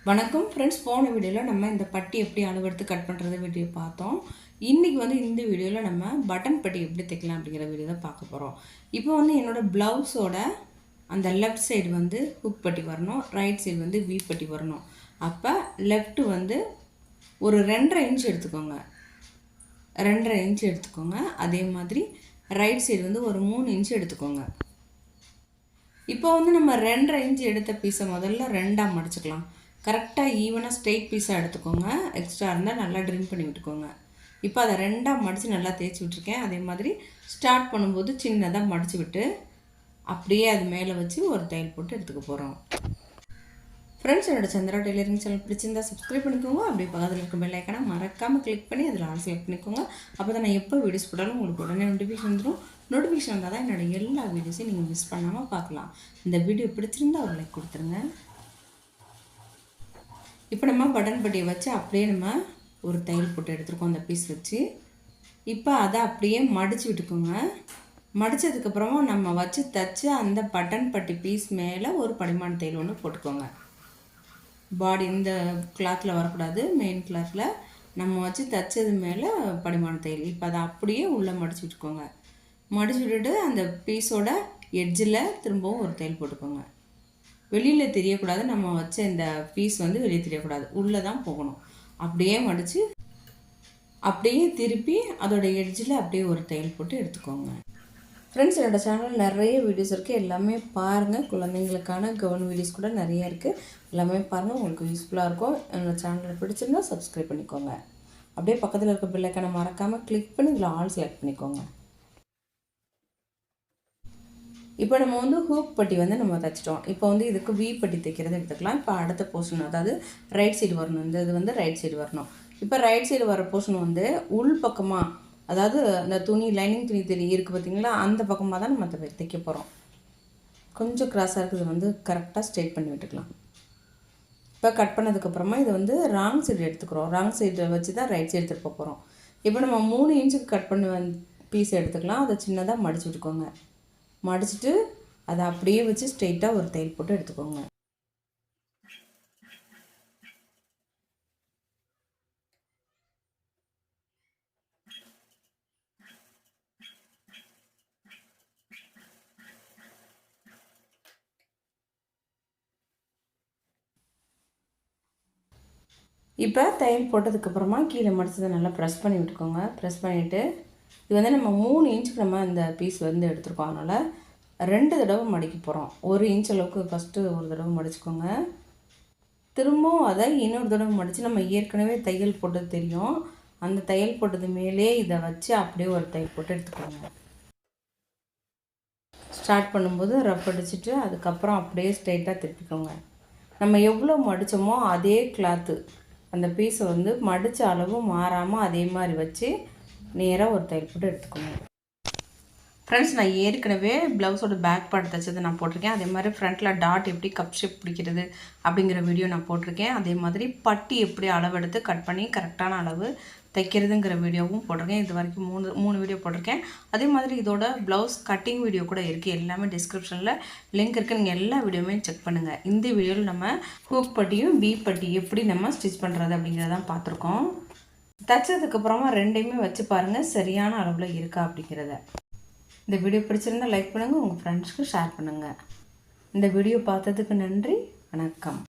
வணக்கம் ஃப்ரெண்ட்ஸ். போன வீடியோவில் நம்ம இந்த பட்டி எப்படி அளவெடுத்து கட் பண்ணுறது வீடியோ பார்த்தோம். இன்றைக்கி இந்த வீடியோவில் நம்ம பட்டன் பட்டி எப்படி தைக்கலாம் அப்படிங்கிற வீடியோ தான் பார்க்க போகிறோம். இப்போ என்னோடய ப்ளவுஸோட அந்த லெஃப்ட் சைடு ஹுக் பட்டி வரணும், ரைட் சைடு வி பட்டி வரணும். அப்போ லெஃப்ட்டு ஒரு 2.5 இன்ச் எடுத்துக்கோங்க, 2.5 இன்ச் எடுத்துக்கோங்க. அதே மாதிரி ரைட் சைடு ஒரு 3 இன்ச் எடுத்துக்கோங்க. இப்போ நம்ம 2.5 இன்ச் எடுத்த பீஸை முதல்ல 2ஆக மடிச்சுக்கலாம். கரெக்டாக ஈவனாக ஸ்ட்ரெயிட் பீஸாக எடுத்துக்கோங்க. எக்ஸ்ட்ரா இருந்தால் நல்லா ட்ரிம் பண்ணி விட்டுக்கோங்க. இப்போ அதை 2ஆக மடித்து நல்லா தேய்ச்சி விட்டுருக்கேன். அதே மாதிரி ஸ்டார்ட் பண்ணும்போது சின்னதாக மடித்து விட்டு அப்படியே அது மேலே வச்சு ஒரு தையல் போட்டு எடுத்துக்க போகிறோம். ஃப்ரெண்ட்ஸ், என்னோட சந்திரா டெய்லரிங் சேனல் பிடிச்சிருந்தால் சப்ஸ்கிரைப் பண்ணிக்கோங்க. அப்படியே பக்கத்தில் இருக்க பெல் ஐக்கானை மறக்காமல் கிளிக் பண்ணி அதில் ஆல் செலக்ட் பண்ணிக்கோங்க. அப்போ தான் நான் எப்போ வீடியோஸ் போட்டாலும் உங்களுக்கு உடனே நோட்டிஃபிகேஷன் வந்துடும். நோட்டிஃபிகேஷன் வந்தால் தான் என்னோடய எல்லா வீடியோஸையும் நீங்கள் மிஸ் பண்ணாமல் பார்க்கலாம். இந்த வீடியோ பிடிச்சிருந்தால் ஒரு லைக் கொடுத்துருங்க. இப்போ நம்ம பட்டன் பட்டியை வச்சு அப்படியே நம்ம ஒரு தையல் போட்டு எடுத்துருக்கோம் அந்த பீஸ் வச்சு. இப்போ அதை அப்படியே மடித்து விட்டுக்கோங்க. மடித்ததுக்கப்புறமா நம்ம வச்சு தைச்சி அந்த பட்டன் பட்டி பீஸ் மேலே ஒரு படிமான தையல் ஒன்று போட்டுக்கோங்க. பாடி இந்த கிளாத்தில் வரக்கூடாது, மெயின் கிளாத்தில் நம்ம வச்சு தைச்சது மேலே படிமான தையல். இப்போ அதை அப்படியே உள்ளே மடித்து விட்டுக்கோங்க. மடித்து விட்டுட்டு அந்த பீஸோட எட்ஜில் திரும்பவும் ஒரு தையல் போட்டுக்கோங்க. வெளியில் தெரியக்கூடாது, நம்ம வச்ச இந்த பீஸ் வெளியே தெரியக்கூடாது, உள்ளே தான் போகணும். அப்படியே மடித்து அப்படியே திருப்பி அதோட எட்ஜில் அப்படியே ஒரு தையல் போட்டு எடுத்துக்கோங்க. ஃப்ரெண்ட்ஸ், என்னோடய சேனலில் நிறைய வீடியோஸ் இருக்குது, எல்லாமே பாருங்கள். குழந்தைங்களுக்கான கவுன் வீடியோஸ் கூட நிறைய இருக்குது, எல்லாமே பாருங்கள், உங்களுக்கு யூஸ்ஃபுல்லாக இருக்கும். என்னோடய சேனலில் பிடிச்சிருந்தா சப்ஸ்கிரைப் பண்ணிக்கோங்க. அப்படியே பக்கத்தில் இருக்க பெல் ஐக்கானை மறக்காமல் கிளிக் பண்ணி இதில் ஆல் செலக்ட் பண்ணிக்கோங்க. இப்போ நம்ம ஹூக் பட்டி நம்ம தைச்சிட்டோம். இப்போ இதுக்கு வி பட்டி தைக்கிறது எடுத்துக்கலாம். இப்போ அடுத்த போர்ஷன், அதாவது ரைட் சைடு வரணும். இந்த இது ரைட் சைடு வரணும். இப்போ ரைட் சைடு வர போர்ஷன் உள் பக்கமாக, அதாவது அந்த துணி லைனிங் துணி இருக்குது பார்த்தீங்களா, அந்த பக்கமாக தான் நம்ம தைக்க போகிறோம். கொஞ்சம் கிராஸாக இருக்குது, கரெக்டாக ஸ்ட்ரெயிட் பண்ணி விட்டுக்கலாம். இப்போ கட் பண்ணதுக்கப்புறமா இது ராங் சைடு எடுத்துக்கிறோம். ராங் சைடு வச்சு தான் ரைட் சைடு திருப்ப போகிறோம். இப்போ நம்ம 3 இன்ச்சுக்கு கட் பண்ணி பீஸ் எடுத்துக்கலாம். அதை சின்னதாக மடிச்சு விட்டுக்கோங்க. மடிச்சுட்டு அதை அப்படியே வச்சு ஸ்ட்ரெயிட்டாக ஒரு தையல் போட்டு எடுத்துக்கோங்க. இப்போ தையல் போட்டதுக்கப்புறமா கீழே மடிச்சதை நல்லா ப்ரெஸ் பண்ணி விட்டுக்கோங்க. ப்ரெஸ் பண்ணிவிட்டு இது நம்ம 3 இன்ச்சுக்கு நம்ம இந்த பீஸ் எடுத்துருக்கோம். அதனால் 2 தடவை மடிக்க போகிறோம். 1 இன்ச் அளவுக்கு ஃபஸ்ட்டு ஒரு தடவை மடிச்சுக்கோங்க. திரும்பவும் அதை இன்னொரு தடவை மடித்து, நம்ம ஏற்கனவே தையல் போட்டது தெரியும், அந்த தையல் போட்டது மேலே இதை வச்சு அப்படியே ஒரு தையல் போட்டு எடுத்துக்கோங்க. ஸ்டார்ட் பண்ணும்போது ரஃப் அடிச்சுட்டு அதுக்கப்புறம் அப்படியே ஸ்ட்ரைட்டாக திருப்பிக்கோங்க. நம்ம எவ்வளோ மடித்தோமோ அதே கிளாத்து அந்த பீஸை மடித்த அளவும் மாறாமல் அதே மாதிரி வச்சு நேராக ஒரு தையல் போட்டு எடுத்துக்கோங்க. ஃப்ரெண்ட்ஸ், நான் ஏற்கனவே ப்ளவுஸோட பேக் பார்ட் தைச்சதை நான் போட்டிருக்கேன். அதே மாதிரி ஃப்ரண்ட்டில் டாட் எப்படி கப் ஷேப் பிடிக்கிறது அப்படிங்கிற வீடியோ நான் போட்டிருக்கேன். அதே மாதிரி பட்டி எப்படி அளவெடுத்து கட் பண்ணி கரெக்டான அளவு தைக்கிறதுங்கிற வீடியோவும் போட்டிருக்கேன். இது வரைக்கும் மூணு வீடியோ போட்டிருக்கேன். அதே மாதிரி இதோட ப்ளவுஸ் கட்டிங் வீடியோ கூட இருக்குது. எல்லாமே டிஸ்கிரிப்ஷனில் லிங்க் இருக்குது, நீங்கள் எல்லா வீடியோவுமே செக் பண்ணுங்கள். இந்த வீடியோவில் நம்ம ஹூக் பட்டியும் பி பட்டி எப்படி நம்ம ஸ்டிச் பண்ணுறது அப்படிங்கிறதான் பார்த்துருக்கோம். தைச்சதுக்கப்புறமா 2யுமே வச்சு பாருங்கள் சரியான அளவில் இருக்கா அப்படிங்கிறத. இந்த வீடியோ பிடிச்சிருந்தால் லைக் பண்ணுங்கள், உங்கள் ஃப்ரெண்ட்ஸ்க்கு ஷேர் பண்ணுங்கள். இந்த வீடியோ பார்த்ததுக்கு நன்றி. வணக்கம்.